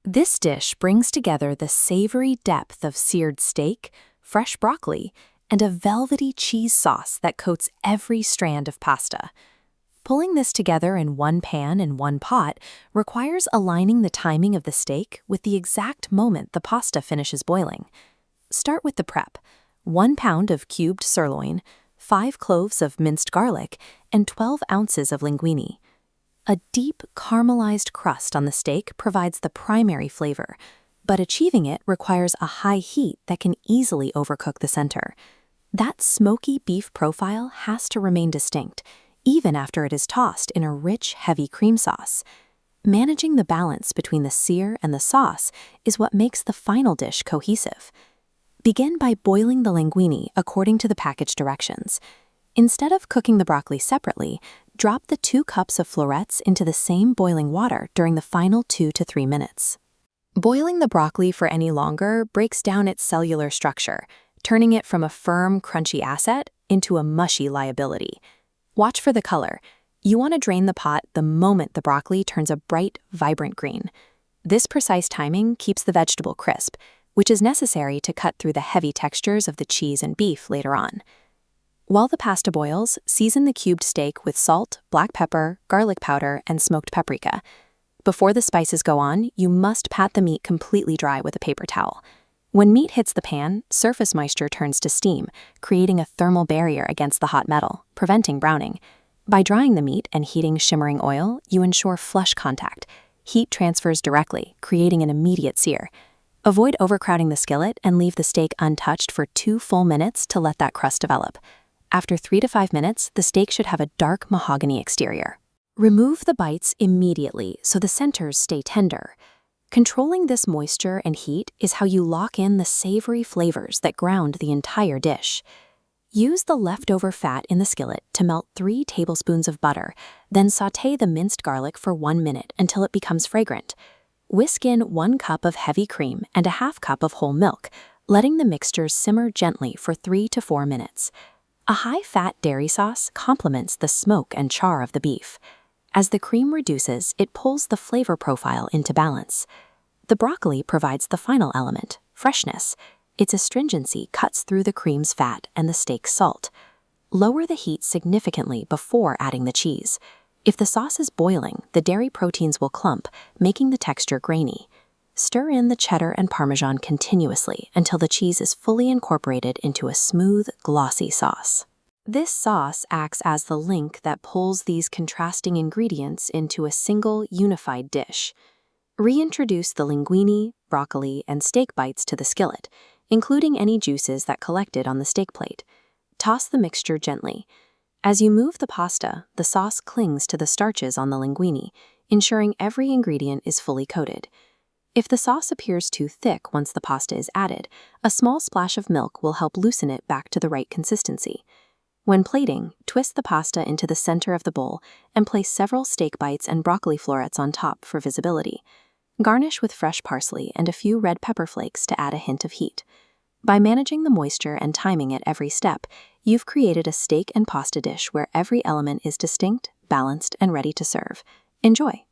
This dish brings together the savory depth of seared steak, fresh broccoli, and a velvety cheese sauce that coats every strand of pasta. Pulling this together in one pan and one pot requires aligning the timing of the steak with the exact moment the pasta finishes boiling. Start with the prep: 1 pound of cubed sirloin, 5 cloves of minced garlic, and 12 ounces of linguine. A deep, caramelized crust on the steak provides the primary flavor, but achieving it requires a high heat that can easily overcook the center. That smoky beef profile has to remain distinct, even after it is tossed in a rich, heavy cream sauce. Managing the balance between the sear and the sauce is what makes the final dish cohesive. Begin by boiling the linguine according to the package directions. Instead of cooking the broccoli separately, drop the 2 cups of florets into the same boiling water during the final 2 to 3 minutes. Boiling the broccoli for any longer breaks down its cellular structure, turning it from a firm, crunchy asset into a mushy liability. Watch for the color. You want to drain the pot the moment the broccoli turns a bright, vibrant green. This precise timing keeps the vegetable crisp, which is necessary to cut through the heavy textures of the cheese and beef later on. While the pasta boils, season the cubed steak with salt, black pepper, garlic powder, and smoked paprika. Before the spices go on, you must pat the meat completely dry with a paper towel. When meat hits the pan, surface moisture turns to steam, creating a thermal barrier against the hot metal, preventing browning. By drying the meat and heating shimmering oil, you ensure flush contact. Heat transfers directly, creating an immediate sear. Avoid overcrowding the skillet and leave the steak untouched for 2 full minutes to let that crust develop. After 3 to 5 minutes, the steak should have a dark mahogany exterior. Remove the bites immediately so the centers stay tender. Controlling this moisture and heat is how you lock in the savory flavors that ground the entire dish. Use the leftover fat in the skillet to melt 3 tablespoons of butter, then sauté the minced garlic for 1 minute until it becomes fragrant. Whisk in 1 cup of heavy cream and a half cup of whole milk, letting the mixture simmer gently for 3 to 4 minutes. A high-fat dairy sauce complements the smoke and char of the beef. As the cream reduces, it pulls the flavor profile into balance. The broccoli provides the final element, freshness. Its astringency cuts through the cream's fat and the steak's salt. Lower the heat significantly before adding the cheese. If the sauce is boiling, the dairy proteins will clump, making the texture grainy. Stir in the cheddar and Parmesan continuously until the cheese is fully incorporated into a smooth, glossy sauce. This sauce acts as the link that pulls these contrasting ingredients into a single, unified dish. Reintroduce the linguine, broccoli, and steak bites to the skillet, including any juices that collected on the steak plate. Toss the mixture gently. As you move the pasta, the sauce clings to the starches on the linguine, ensuring every ingredient is fully coated. If the sauce appears too thick once the pasta is added, a small splash of milk will help loosen it back to the right consistency. When plating, twist the pasta into the center of the bowl and place several steak bites and broccoli florets on top for visibility. Garnish with fresh parsley and a few red pepper flakes to add a hint of heat. By managing the moisture and timing at every step, you've created a steak and pasta dish where every element is distinct, balanced, and ready to serve. Enjoy!